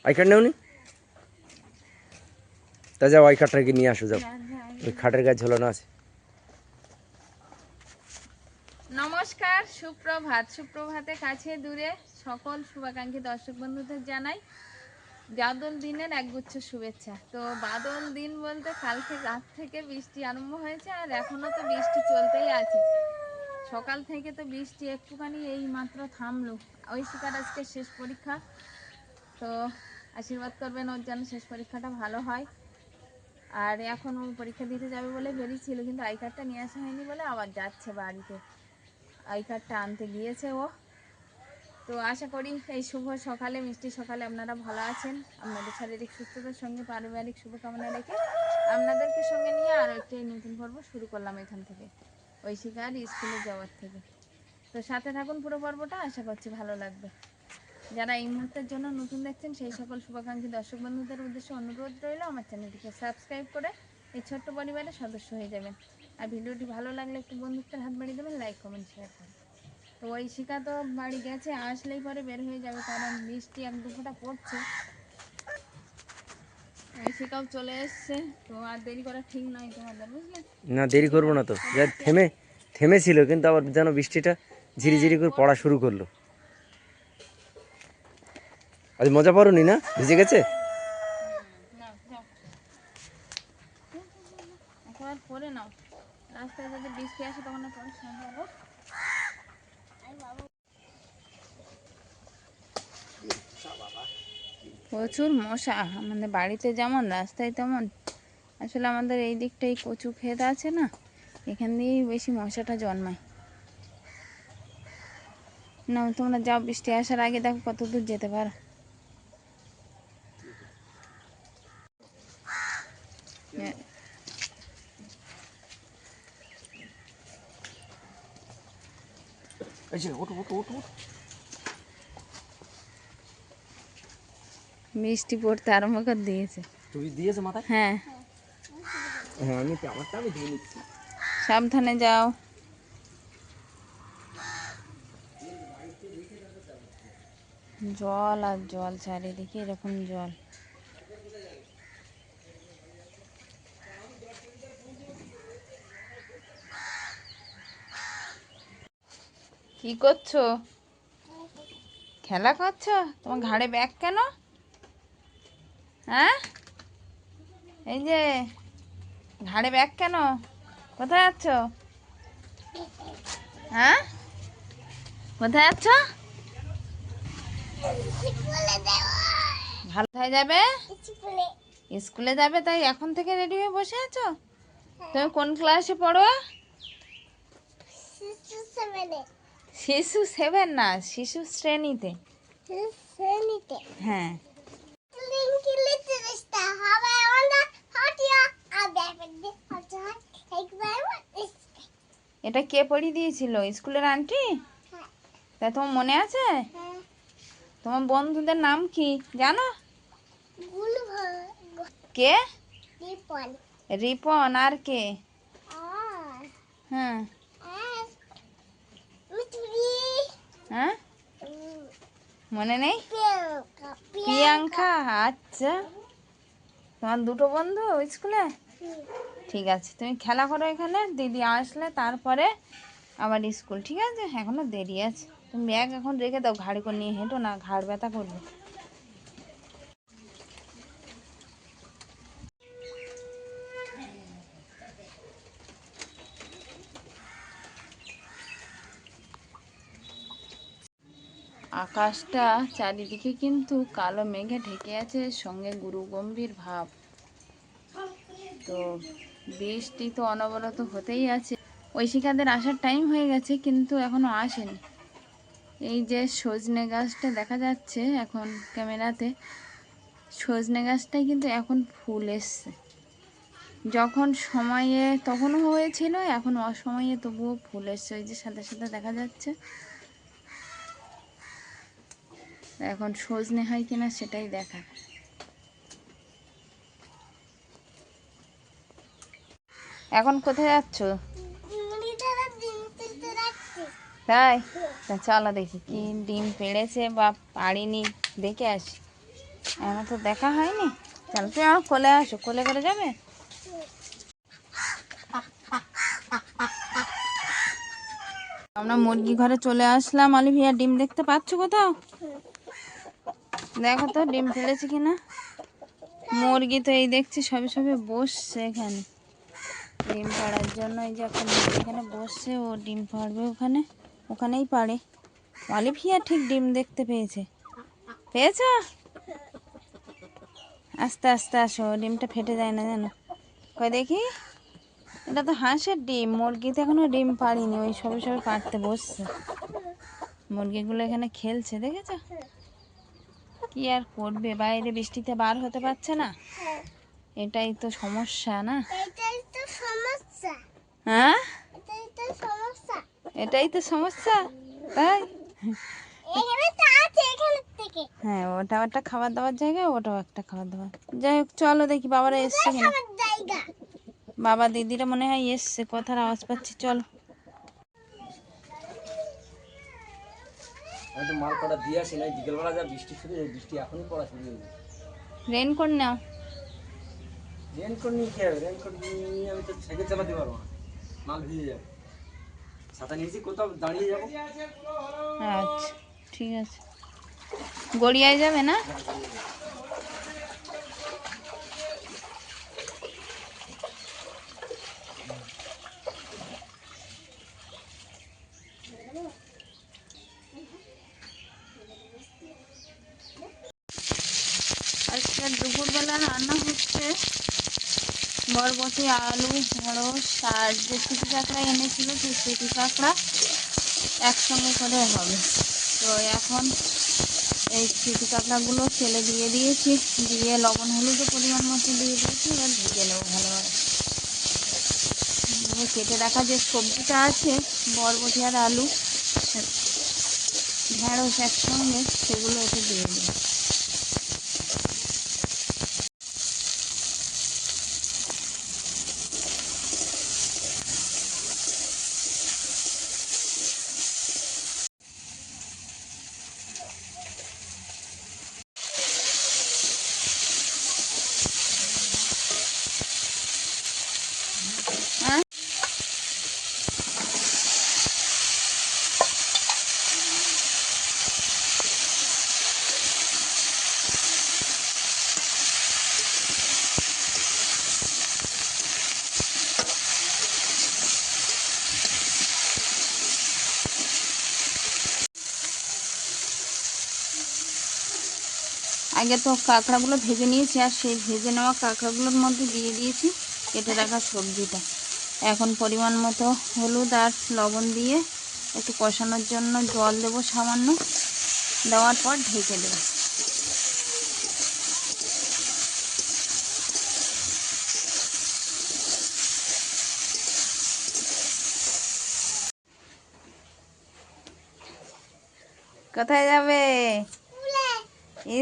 I card নেওনি? তা যাও I কার্ডটাকে নিয়ে আসো, যাও ওই খাটের গায়ে ঝোলানো আছে। নমস্কার, সুপ্রভাত। সুপ্রভাতে কাছে দূরে সকল শুভাকাঙ্ক্ষী দর্শক বন্ধুদের জানাই বাদল দিনের একগুচ্ছ শুভেচ্ছা। তো বাদল দিন বলতে কালকে রাত থেকে বৃষ্টি আরম্ভ হয়েছে, আর এখনো তো বৃষ্টি চলতেই আছে। সকাল থেকে তো বৃষ্টি একটুখানি এই মাত্র থামলো। ঐশিকার আজকে শেষ পরীক্ষা, তো আশীর্বাদ করবেন ওর যেন শেষ পরীক্ষাটা ভালো হয়। আর এখন ও পরীক্ষা দিতে যাবে বলে বেরিয়েছিল, কিন্তু আই কার্ডটা নিয়ে আসা হয়নি বলে আবার যাচ্ছে বাড়িতে। আই কার্ডটা আনতে গিয়েছে ও। তো আশা করি এই শুভ সকালে, মিষ্টি সকালে আপনারা ভালো আছেন। আপনাদের শারীরিক সুস্থতার সঙ্গে পারিবারিক শুভকামনা রেখে আপনাদেরকে সঙ্গে নিয়ে আরও একটি নতুন পর্ব শুরু করলাম এখান থেকে, ঐশিকার স্কুলে যাওয়ার থেকে। তো সাথে থাকুন পুরো পর্বটা, আশা করছি ভালো লাগবে। যারা এই মুহূর্তের জন্য নতুন দেখছেন সেই সকল শুভাকাঙ্ক্ষী দর্শক বন্ধুদের উদ্দেশ্যে অনুরোধ রইল আমার চ্যানেলটিকে সাবস্ক্রাইব করে এই ছোট্ট পরিবারের সদস্য হয়ে যাবেন। আর ভিডিওটি ভালো লাগলে একটু বন্ধুত্বের হাত বাড়িয়ে দেবেন, লাইক কমেন্ট শেয়ার করুন। তো ঐশিকা তো বাড়ি গেছে, আসলেই পরে বের হয়ে যাবে, কারণ বৃষ্টি এক দু ফোঁটা পড়ছে। ঐশিকাও চলে এসছে, তো আর দেরি করা ঠিক নয় তোমাদের, বুঝলে? না দেরি করবো না তো, থেমেছিল কিন্তু আবার যেন বৃষ্টিটা ঝিরিঝিরি করে পড়া শুরু করলো। আজ মজা পড়োনি না, ভিজে গেছে? একবার পরে নাও, রাস্তায় যদি বৃষ্টি আসে তখন পরে সম্ভব। প্রচুর মশা আমাদের বাড়িতে, যেমন রাস্তায় তেমন। আসলে আমাদের এই দিকটাই কচু ক্ষেত আছে না, এখান দিয়েই বেশি মশাটা জন্মায়। না তোমরা যাও, বৃষ্টি আসার আগে দেখো কত দূর যেতে পারো। বৃষ্টি পড়তে আরম্ভ করে দিয়েছে। তুমি দিয়েছো মাথায়? হ্যাঁ হ্যাঁ, আমি ধুয়ে নিচ্ছি। সাবধানে যাও। জল আর জল, চারিদিকে এরকম জল। কি করছো? খেলা করছো? তোমার ঘাড়ে ব্যাগ কেন? হ্যাঁ, এই যে ঘাড়ে ব্যাগ কেন? কোথায় যাচ্ছ? হ্যাঁ, কোথায় যাচ্ছ? ভালো কোথায় যাবে? স্কুলে যাবে, তাই এখন থেকে রেডি হয়ে বসে আছো? তুমি কোন ক্লাসে পড়ো? শিশু 7 না, শিশু শ্রেণীতে। হ্যাঁ। এটা কে পড়িয়ে দিয়েছিল? স্কুলের আন্টি? তা তোমার মনে আছে? তোমার বন্ধুদের নাম কি জানো? কে? রিপন। আর কে? হ্যাঁ হ্যাঁ, মনে নেই? প্রিয়াঙ্কা। আচ্ছা, তোমার দুটো বন্ধু স্কুলে? ঠিক আছে, তুমি খেলা করো এখানে, দিদি আসলে তারপরে আবার স্কুল। ঠিক আছে, এখনো দেরি আছে। তুমি ব্যাগ এখন রেখে দাও, ঘাড়ে করে নিয়ে হেঁটো না, ঘাড় ব্যথা করবে। আকাশটা চারিদিকে কিন্তু কালো মেঘে ঢেকে আছে, সঙ্গে গুরু গম্ভীর ভাব। তো বৃষ্টি তো অনবরত হতেই আছে। ঐশিকাদের আসার টাইম হয়ে গেছে, কিন্তু এখনো আসেনি। এই যে সজনে গাছটা দেখা যাচ্ছে এখন ক্যামেরাতে, সজনে গাছটাই কিন্তু এখন ফুল এসছে। যখন সময়ে তখনও হয়েছিল, এখন অসময়ে তবুও ফুল এসছে, ওই যে সাথে সাথে দেখা যাচ্ছে। এখন সজনে হয় কিনা সেটাই দেখা। এখন কোথায় যাচ্ছ? তাই? তা চলো দেখি কি ডিম পেড়েছে বা পাড়িনি, দেখে আসি। আমার তো দেখা হয়নি। চল তুই আমার কোলে আসো, কোলে করে যাবে। আমরা মুরগি ঘরে চলে আসলাম। অলিভিয়া ডিম দেখতে পাচ্ছ কোথাও? দেখো তো ডিম ফেলেছে কিনা। মুরগি তো এই দেখছি সবে সবে বসছে এখানে ডিম পাড়ার জন্য। এই যে এখন এখানে বসছে, ও ডিম পাড়বে ওখানে, ওখানেই পাড়ে। অলিভিয়া ঠিক ডিম দেখতে পেয়েছে। পেয়েছ? আস্তে আস্তে আসো, ডিমটা ফেটে যায় না জানো। কই দেখি, এটা তো হাঁসের ডিম, মুরগিতে এখনো ডিম পাড়িনি, ওই সবে সবে পাড়তে বসছে। মুরগিগুলো এখানে খেলছে, দেখেছ? কি আর করবে, বাইরে বৃষ্টিতে বার হতে পারছে না, এটাই তো সমস্যা না? হ্যাঁ, এটাই তো সমস্যা, তাই? হ্যাঁ, ওটাও একটা খাবার দাবার জায়গা, ওটাও একটা খাবার দাবার। যাই হোক, চলো দেখি বাবারা এসছে কিনা। বাবা দিদিরা মনে হয় এসছে, কথার আওয়াজ পাচ্ছি। চলো। আমি তো মাল কটা দিয়ে আসি নাই, বিকেলবেলা যা বৃষ্টি শুরু হয়েছে, বৃষ্টি এখনই পড়া শুরু হয়েছে। রেনকোট নাও। রেনকোট নিয়ে কি হবে, রেনকোট নিয়ে আমি তো সাইকেল চালাতে পারবো না, মাল ভিজে যাবে। ছাতা নিয়েছি, কোথাও দাঁড়িয়ে যাবো। আচ্ছা ঠিক আছে, গড়িয়ায় যাবে না? আজকে দুপুরবেলা রান্না হচ্ছে বরবটি, আলু, ঢেঁড়স আর যে চিটি কাঁকড়া এনেছিল সেই চিটি কাঁকড়া একসঙ্গে করে হবে। তো এখন এই চিটি কাঁকড়াগুলো তেলে দিয়ে দিয়েছি, দিয়ে লবণ হলুদও পরিমাণ মতো দিয়ে দিয়েছি। এবার ভেজে নেবো ভালোভাবে। কেটে রাখা যে সবজিটা আছে, বরবটি আর আলু, ঢেঁড়স একসঙ্গে, সেগুলো এতে দিয়ে দেবো। হ্যাঁ, আগে তো কাঁকড়াগুলো ভেজে নিয়েছি, আর সেই ভেজে নেওয়া কাঁকড়াগুলোর মধ্যে দিয়ে দিয়েছি কেটে রাখা সবজিটা। এখন পরিমাণ মতো হলুদ আর লবণ দিয়ে একটু কষানোর জন্য জল দেবো সামান্য, দেওয়ার পর ঢেকে দেবো। কোথায় যাবে?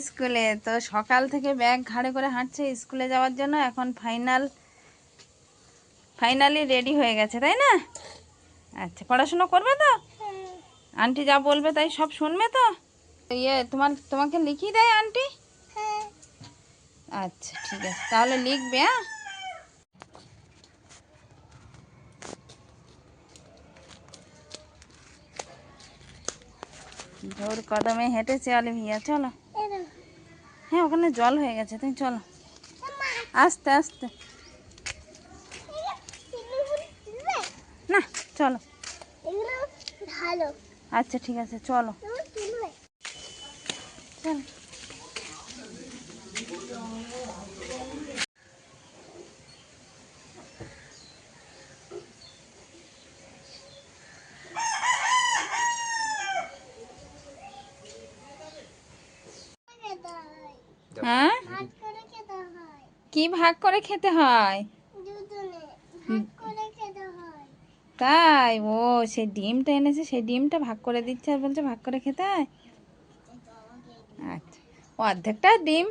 স্কুলে। তো সকাল থেকে ব্যাগ ঘাড়ে করে হাঁটছে স্কুলে যাওয়ার জন্য, এখন ফাইনালি রেডি হয়ে গেছে, তাই না? আচ্ছা, পড়াশুনো করবে তো? আন্টি যা বলবে তাই সব শুনবে তো? তোমাকে লিখিয়ে দেয় আন্টি? আচ্ছা ঠিক আছে, তাহলে লিখবে। হ্যাঁ, জোর কদমে হেঁটেছে অলিভিয়া। চলো। হ্যাঁ, ওখানে জল হয়ে গেছে, তুমি চলো আস্তে আস্তে। না, চলো। আচ্ছা ঠিক আছে, চলো চলো। হ্যাঁ, কি ভাগ করে খেতে হয়? তাই? ও সেই ডিমটা এনেছে, সেই ডিমটা ভাগ করে দিচ্ছে আর বলছে ভাগ করে খেতে হয়। আচ্ছা, অর্ধেকটা ডিম,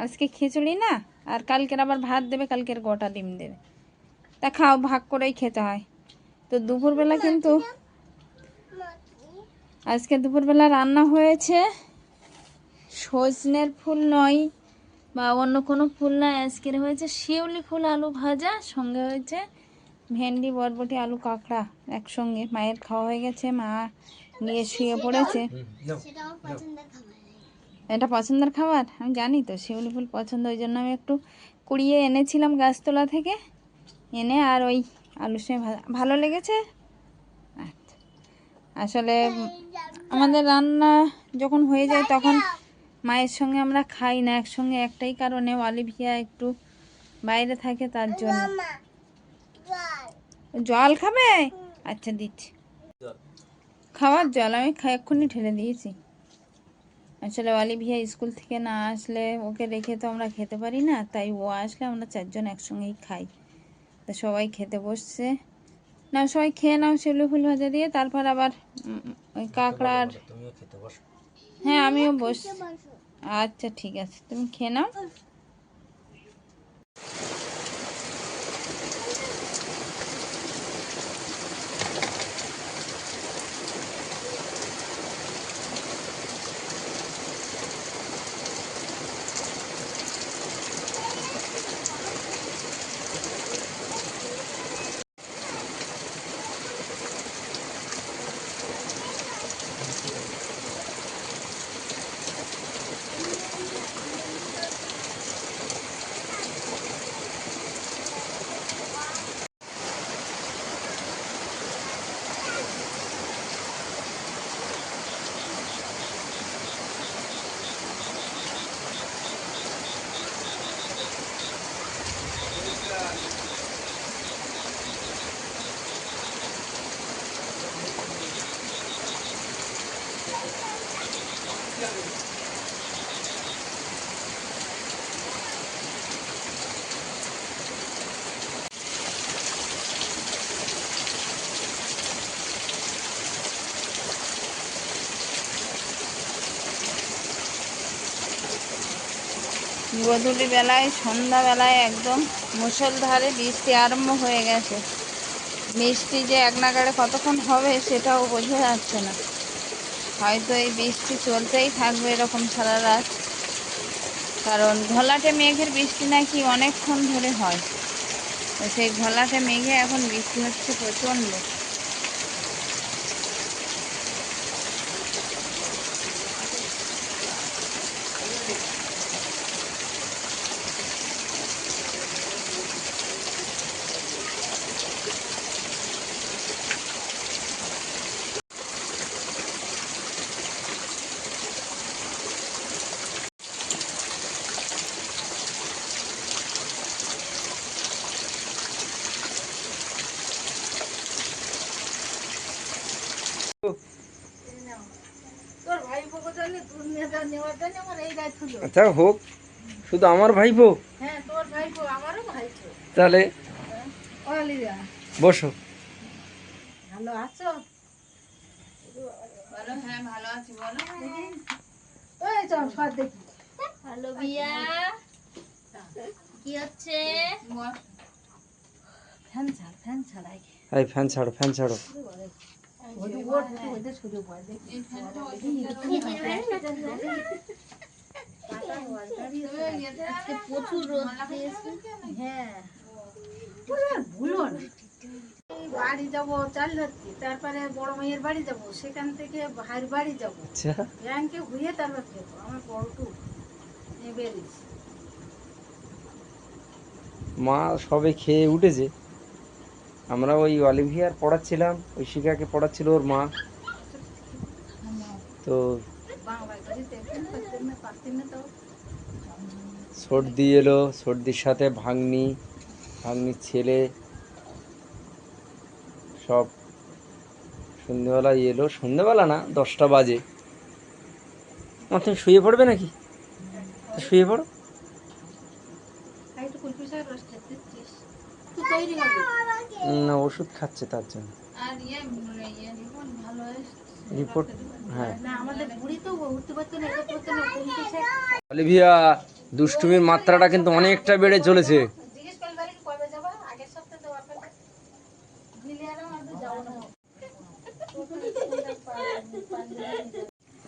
আজকে খিচুড়ি না, আর কালকের আবার ভাত দেবে, কালকের গোটা ডিম দেবে। তা খাও, ভাগ করেই খেতে হয়। তো দুপুরবেলা কিন্তু আজকে দুপুরবেলা রান্না হয়েছে সজনের ফুল নয় বা অন্য কোনো ফুল নয়, আজকের হয়েছে শিউলি ফুল আলু ভাজা, সঙ্গে হয়েছে ভেন্ডি বরবটি আলু কাঁকড়া একসঙ্গে। মায়ের খাওয়া হয়ে গেছে, মা নিয়ে শুয়ে পড়েছে। এটা পছন্দের খাবার, আমি জানি তো শিউলি ফুল পছন্দ, ওই জন্য আমি একটু কুড়িয়ে এনেছিলাম গাছতলা থেকে, এনে আর ওই আলুর সঙ্গে ভালো লেগেছে। আচ্ছা, আসলে আমাদের রান্না যখন হয়ে যায় তখন মায়ের সঙ্গে আমরা খাই না একসঙ্গে, একটাই কারণে অলিভিয়া একটু বাইরে থাকে তার জন্য। জল খাবে? আচ্ছা দিচ্ছি, খাওয়ার জল আমি এক্ষুনি ঢেলে দিয়েছি। আসলে অলিভিয়া স্কুল থেকে না আসলে ওকে রেখে তো আমরা খেতে পারি না, তাই ও আসলে আমরা চারজন একসঙ্গেই খাই। তা সবাই খেতে বসছে, না সবাই খেয়ে নাও শিউলি ফুল ভাজা দিয়ে, তারপর আবার ওই কাঁকড়ার। হ্যাঁ আমিও বস। আচ্ছা ঠিক আছে, তুমি খেয়ে নাও। গধূলি বেলায় সন্ধ্যাবেলায় একদম মুষলধারে বৃষ্টি আরম্ভ হয়ে গেছে। বৃষ্টি যে এক নাগাড়ে কতক্ষণ হবে সেটাও বোঝা যাচ্ছে না, হয়তো এই বৃষ্টি চলতেই থাকবে এরকম সারা রাত, কারণ ঘোলাটে মেঘের বৃষ্টি নাকি অনেকক্ষণ ধরে হয়। তো সেই ঘোলাটে মেঘে এখন বৃষ্টি হচ্ছে প্রচণ্ড। আচ্ছা হোক, শুধু আমার ভাইপো? তাহলে বসো। ভালো আছো? বলো হ্যাঁ ভালো আছি, বলো। হ্যালো বিয়া, কি হচ্ছে? ফ্যান ছাড়, ফ্যান ছাড়াই। এই ফ্যান ছাড়ো, ফ্যান ছাড়ো। প্রচুর রোদ দিয়েছে। হ্যাঁ বাড়ি যাবো চাল ধরতে, তারপরে বড় মেয়ের বাড়ি যাব, সেখান থেকে ভাইয়ের বাড়ি যাব, ব্যাংকে ঘুরে তারপর খেবো। আমার বড়টু বেরিয়েছে। মা সবে খেয়ে উঠেছে, আমরা ওই অলিভিয়ার পড়াচ্ছিলাম, ওই শিখাকে পড়াচ্ছিল ওর মা। তো সর্দি এলো, সর্দির সাথে ভাগ্নি, ভাগ্নির ছেলে সব সন্ধ্যেবেলায় এলো। সন্ধ্যেবেলা না, 10টা বাজে। তুমি শুয়ে পড়বে নাকি? শুয়ে পড়ো। না ওষুধ খাচ্ছে তার জন্য। রিপোর্ট, হ্যাঁ। অলিভিয়া, দুষ্টুমির মাত্রাটা কিন্তু অনেকটা বেড়ে চলেছে।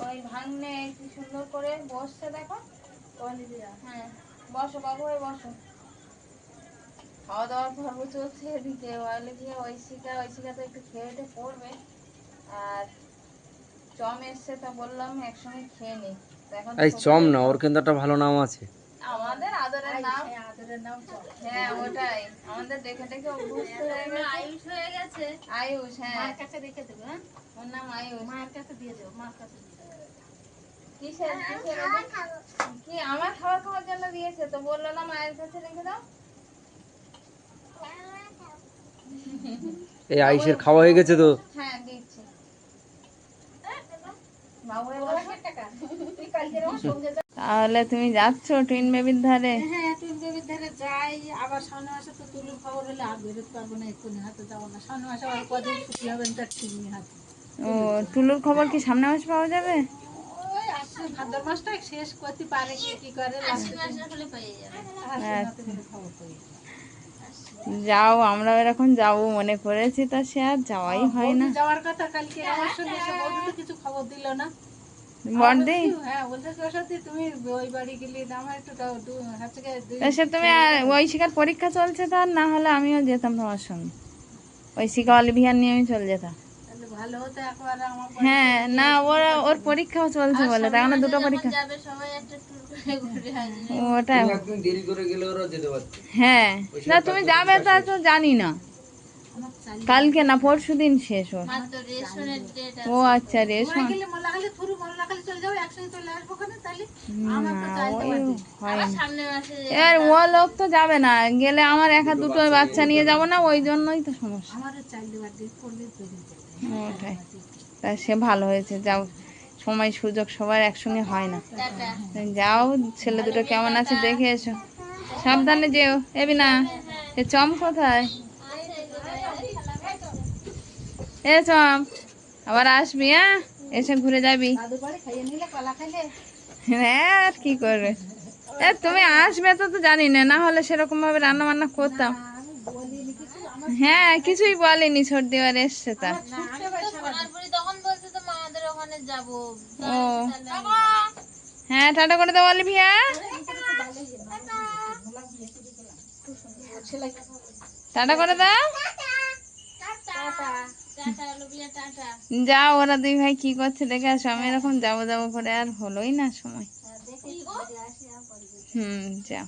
ওই ভাগ্নে কি সুন্দর সুন্দর করে বসছে দেখো। হ্যাঁ বসো বাবু, হয়ে বসো। খাওয়া দাওয়ার পর্ব চলছে এদিকে। অলিভিয়া ঐশিকা তো একটু খেয়ে উঠে পড়বে। আর চম এসছে, তো বললাম একসঙ্গে খেয়ে নি। তো এখন এই চম ছোটদের না, ওর কিন্তু একটা ভালো নাম আছে। আমাদের আদরের নাম। হ্যাঁ ওটাই, আমাদের দেখে দেখে অভ্যস্ত হয়ে গেছে। আয়ুষ হয়ে গেছে। আয়ুষ, হ্যাঁ মার কাছে রেখে দেবে। হ্যাঁ ওর নাম আয়ুষ। মার কাছে দিয়ে দেবো, মার কাছে দিয়ে দেবো। কিসের কি আমার খাবার খাওয়ার জন্য দিয়েছে, তো বললো না মায়ের কাছে রেখে দাও। এই আইসের খাওয়া হয়ে গেছে তো। হ্যাঁ দিচ্ছি। তাহলে তুমি যাচ্ছ টুইন বেবির ধারে? হ্যাঁ টুইন বেবির ধারে যাই, আবার সামনে মাসে তো তুলুর খবর হলে আর বেরোতে পারবো না, এক্ষুনি হাতে যাবো না। সামনে মাসে আবার কদিন ছুটি হবেন তার ঠিক নেই হাতে। ও টুলুর খবর কি সামনে মাসে পাওয়া যাবে? ওই আসছে ভাদ্র মাসটা শেষ করতে পারে কি করে, আশ্বিন মাসের হলে পেয়ে যাবে। খবর পেয়ে যাবে। যাও, আমরাও এরকম যাবো মনে করেছি, তা সে আর যাওয়াই হয় না। বৌদি যাওয়ার কথা কালকে আমার সঙ্গে এসে, বৌদি তো কিছু খবর দিল না। বড়দি হ্যাঁ বলছে সরস্বতী তুমি ওই বাড়ি গেলে আমার একটু দাও, সে তুমি ঐশিকার পরীক্ষা চলছে, তার না হলে আমিও যেতাম তোমার সঙ্গে। ঐশিকা অলিভিয়ার নিয়ে আমি চলে যেতাম। তাহলে ভালো হতো একবার আমার। হ্যাঁ না, ওর পরীক্ষাও চলছে বলে, তার মানে দুটো পরীক্ষা। ওটা একদিন দেরি করে গেলে ওরা যেতে পারতো। হ্যাঁ না তুমি যাবে তা তো জানি না, কালকে না পরশু দিন শেষ ওর। ও আচ্ছা রেশন। গেলে মোল্লাখালী থুরু, মোল্লাখালী চলে যাও, একসঙ্গে চলে আসবো ওখানে। তাহলে আমার তো না, চাইতে ওই পারবে। হয় না। এবার ও লোক তো যাবে না, গেলে আমার একা দুটো বাচ্চা নিয়ে যাব না, ওই জন্যই তো সমস্যা। আমারও চাইতে পারবে, পড়লে চলে যাবে। ওটাই, তা সে ভালো হয়েছে, যাও। সময় সুযোগ সবার একসঙ্গে হয় না। যাও, ছেলে দুটো কেমন আছে দেখে এসো, সাবধানে যেও। এবি না, এ চম কোথায়? এ চম, আবার আসবি, হ্যাঁ এসে ঘুরে যাবি। দাদু বাড়ি খাইয়ে নিলে, কলা খাইলে। হ্যাঁ আর কি করবে, এ তুমি আসবে তো তো জানি না, না হলে সেরকম ভাবে রান্না বান্না করতাম। আমি বলিনি কিছু, আমার হ্যাঁ কিছুই বলেনি, সর্দি আর এসছে তার। ও হ্যাঁ, টাটা করে দাও অলিভিয়া। টাটা করে দাও। যাও, ওরা দুই ভাই কি করছে দেখে আসো। আমি এরকম যাবো যাবো করে আর হলোই না সময়। যাও।